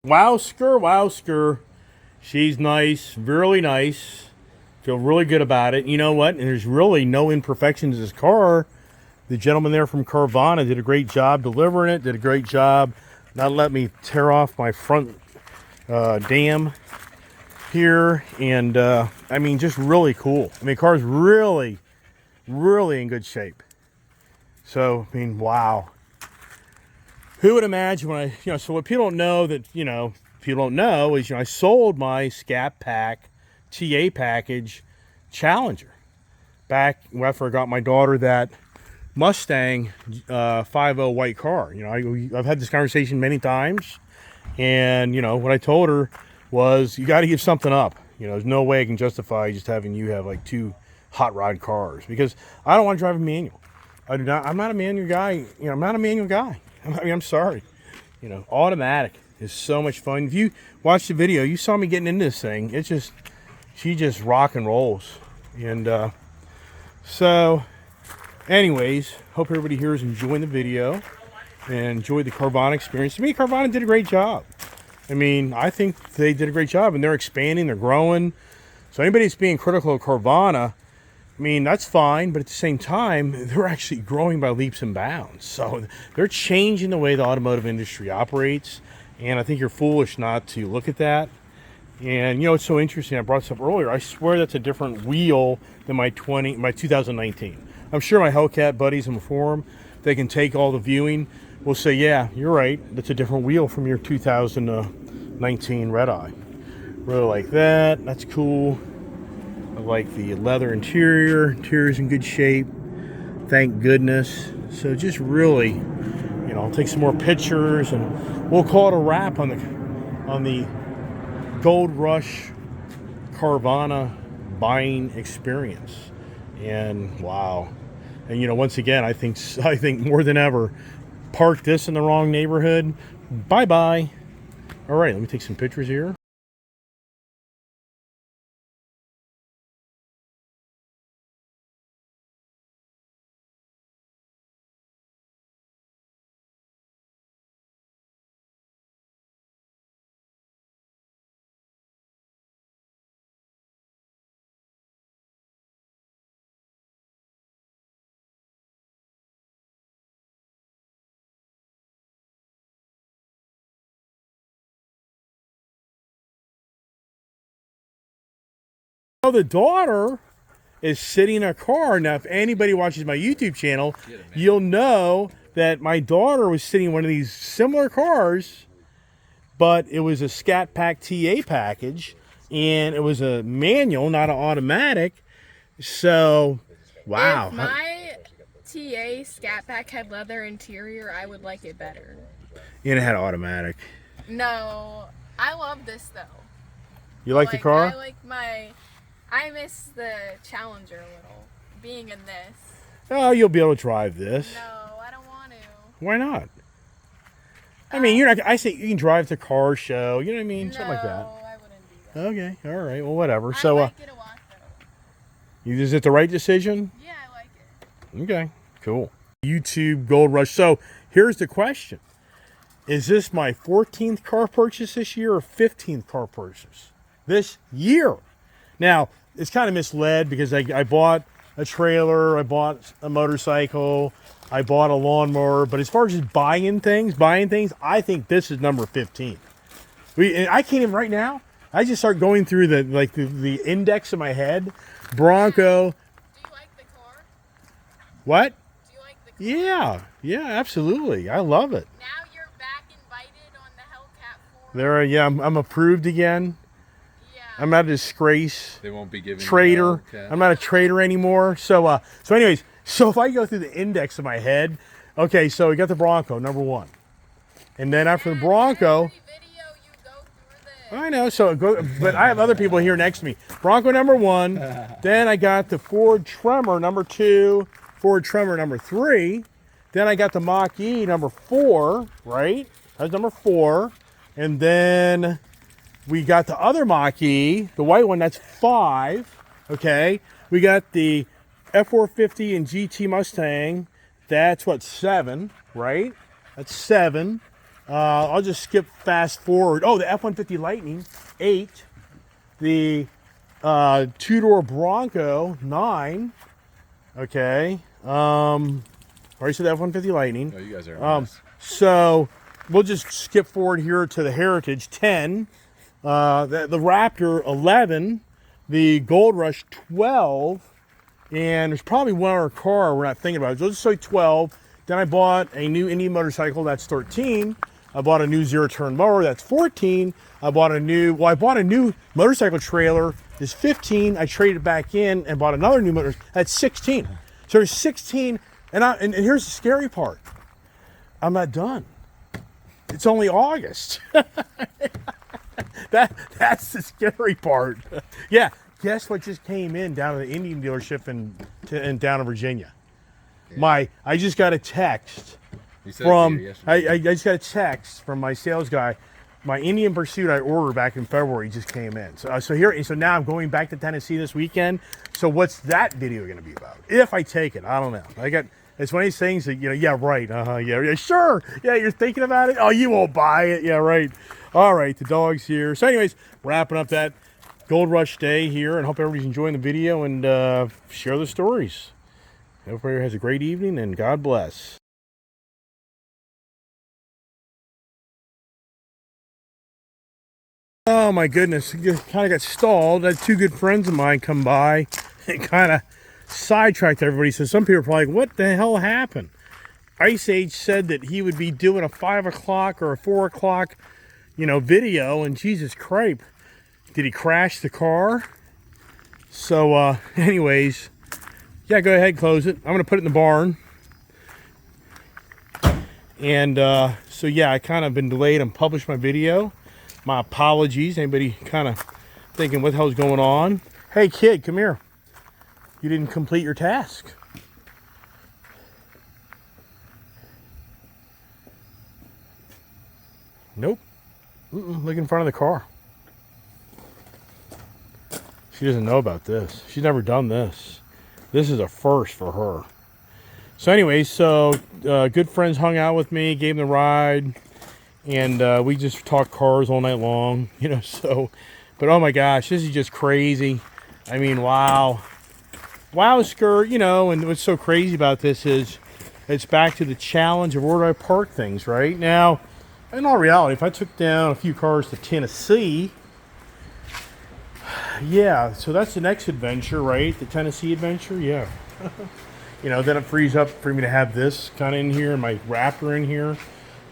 Wowsker. She's nice, really nice. Feel really good about it. You know what? And there's really no imperfections in this car. The gentleman there from Carvana did a great job delivering it. Did a great job not letting me tear off my front dam here. And I mean, just really cool. I mean, the car's really, really in good shape. So I mean, wow. Who would imagine when so what people don't know is, I sold my Scat Pack TA package Challenger back after I got my daughter that Mustang 5.0 white car. I've had this conversation many times, and what I told her was, you got to give something up. There's no way I can justify just having you have like two hot rod cars, because I don't want to drive a manual. I'm not a manual guy. I'm not a manual guy. I'm sorry. Automatic is so much fun. If you watch the video, you saw me getting into this thing. She just rock and rolls. And so anyways, hope everybody here is enjoying the video and enjoyed the Carvana experience. To me, Carvana did a great job. I mean, I think they did a great job, and they're expanding, they're growing. So anybody that's being critical of Carvana, I mean, that's fine, but at the same time, they're actually growing by leaps and bounds. So they're changing the way the automotive industry operates, and I think you're foolish not to look at that. And it's so interesting, I brought this up earlier, I swear that's a different wheel than my 2019. I'm sure my Hellcat buddies in the forum, they can take all the viewing, will say, yeah, you're right, that's a different wheel from your 2019 Red Eye. Really like that, that's cool. I like the leather interior. Interior's in good shape, thank goodness. So just really, I'll take some more pictures, and we'll call it a wrap on the Gold Rush Carvana buying experience. And wow, and once again, I think more than ever, park this in the wrong neighborhood. Bye bye. All right, let me take some pictures here. The daughter is sitting in a car. Now, if anybody watches my YouTube channel, you'll know that my daughter was sitting in one of these similar cars, but it was a Scat Pack TA package, and it was a manual, not an automatic. So, wow. If my TA Scat Pack had leather interior, I would like it better. And it had automatic. No, I love this though. You like the car? I miss the Challenger a little, being in this. Oh, you'll be able to drive this. No, I don't want to. Why not? I mean, I say you can drive to car show, you know what I mean? No, something like that. I wouldn't do that. Okay, all right, well, whatever. I So, like it a lot though. Is it the right decision? Yeah, I like it. Okay, cool. YouTube Gold Rush. So here's the question. Is this my 14th car purchase this year or 15th car purchase this year? Now, it's kind of misled because I bought a trailer, I bought a motorcycle, I bought a lawnmower. But as far as just buying things, I think this is number 15. I can't even right now. I just start going through the index in my head. Bronco. Do you like the car? What? Do you like the car? Yeah, absolutely. I love it. Now you're back invited on the Hellcat 4. There, yeah, I'm approved again. Yeah. I'm not a disgrace. They won't be giving Traitor. you I'm not a traitor anymore. So anyways, so if I go through the index of my head, okay, so we got the Bronco, number 1. And then after the Bronco, Every video you go through this. I know, but I have other people here next to me. Bronco number 1, then I got the Ford Tremor number 2, Ford Tremor number 3, then I got the Mach-E number 4, right? That's number 4. And then we got the other Mach-E, the white one, that's 5, okay? We got the F450 and GT Mustang, that's what, 7, right? That's 7. I'll just skip fast forward. Oh, the F-150 Lightning, 8. The two-door Bronco, 9. Okay. Already said the F-150 Lightning. Oh, you guys are So we'll just skip forward here to the Heritage, 10. The Raptor, 11. The Gold Rush, 12. And there's probably one other car we're not thinking about. So let's say 12. Then I bought a new Indian motorcycle, that's 13. I bought a new zero-turn mower, that's 14. I bought a new motorcycle trailer, is 15. I traded it back in and bought another new motor, that's 16. So there's 16, and here's the scary part. I'm not done. It's only August. That's the scary part. Yeah, guess what just came in down to the Indian dealership in down in Virginia? Yeah. I just got a text from I just got a text from my sales guy. My Indian Pursuit I ordered back in February just came in. So now I'm going back to Tennessee this weekend. So what's that video going to be about? If I take it, I don't know. It's one of these things that, yeah, right. Yeah, sure. Yeah, you're thinking about it. Oh, you won't buy it. Yeah, right. All right, the dog's here. So anyways, wrapping up that Gold Rush day here, and hope everybody's enjoying the video and share the stories. Hope everybody has a great evening, and God bless. Oh my goodness, kind of got stalled. I had 2 good friends of mine come by and kind of sidetracked everybody. So some people are probably like, what the hell happened? Ice Age said that he would be doing a 5 o'clock or a 4 o'clock, video, and Jesus Christ, did he crash the car? So anyways, yeah, go ahead, close it. I'm going to put it in the barn. And so yeah, I kind of been delayed and published my video. My apologies. Anybody kind of thinking what the hell's going on? Hey kid, come here. You didn't complete your task. Nope. Look in front of the car. She doesn't know about this. She's never done this. This is a first for her. So anyways, good friends hung out with me, gave them the ride, and we just talked cars all night long, but oh my gosh, this is just crazy. I mean, wow, skirt, and what's so crazy about this is it's back to the challenge of where do I park things, right? Now, in all reality, if I took down a few cars to Tennessee, yeah, so that's the next adventure, right? The Tennessee adventure, yeah. Then it frees up for me to have this kind of in here and my Raptor in here.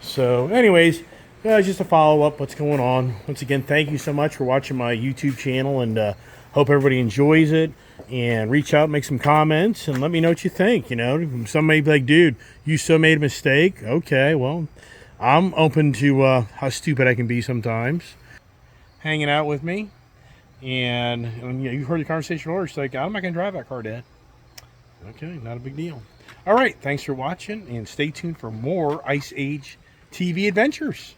So anyways, just a follow-up, what's going on. Once again, thank you so much for watching my YouTube channel, and hope everybody enjoys it. And reach out, make some comments, and let me know what you think. Some may be like, dude, you so made a mistake. Okay, well, I'm open to how stupid I can be sometimes. Hanging out with me. And you heard the conversation earlier. She's like, I'm not going to drive that car, Dad. Okay, not a big deal. All right, thanks for watching, and stay tuned for more Ice Age TV adventures.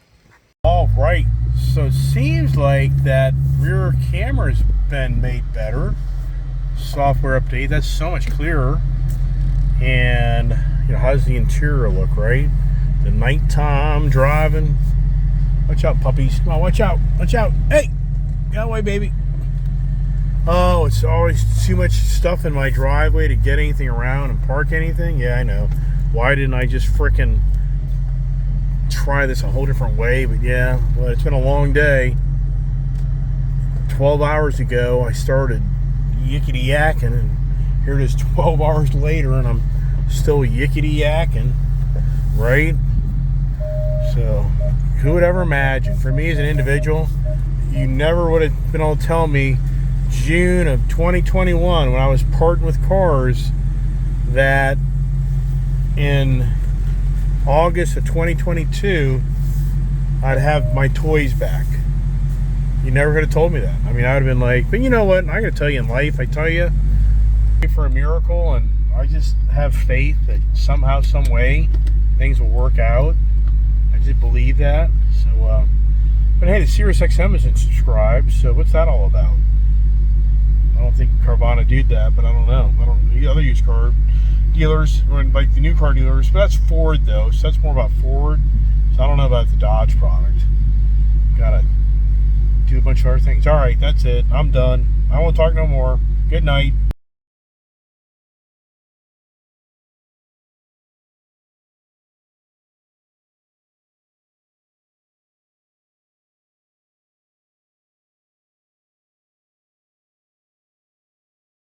All right, so it seems like that rear camera's been made better. software update. That's so much clearer. And how's the interior look, right? The nighttime driving. Watch out, puppies. Come on, watch out. Watch out. Hey, get away, baby. Oh, it's always too much stuff in my driveway to get anything around and park anything. Yeah, I know. Why didn't I just frickin' try this a whole different way? But yeah, well, it's been a long day. 12 hours ago, I started yickety-yakking, and here it is 12 hours later, and I'm still yickety-yakking, right? So, who would ever imagine? For me as an individual, you never would have been able to tell me June of 2021, when I was parting with cars, that in August of 2022, I'd have my toys back. You never could have told me that. I mean, I would have been like, but you know what? I got to tell you, in life, I tell you, for a miracle, and I just have faith that somehow, some way, things will work out. I just believe that. So, but hey, the Sirius XM isn't subscribed, so what's that all about? I don't think Carvana did that, but I don't know. The other used car dealers, or like the new car dealers, but that's Ford though, so that's more about Ford. So I don't know about the Dodge product. Gotta do a bunch of other things. All right, that's it. I'm done. I won't talk no more. Good night.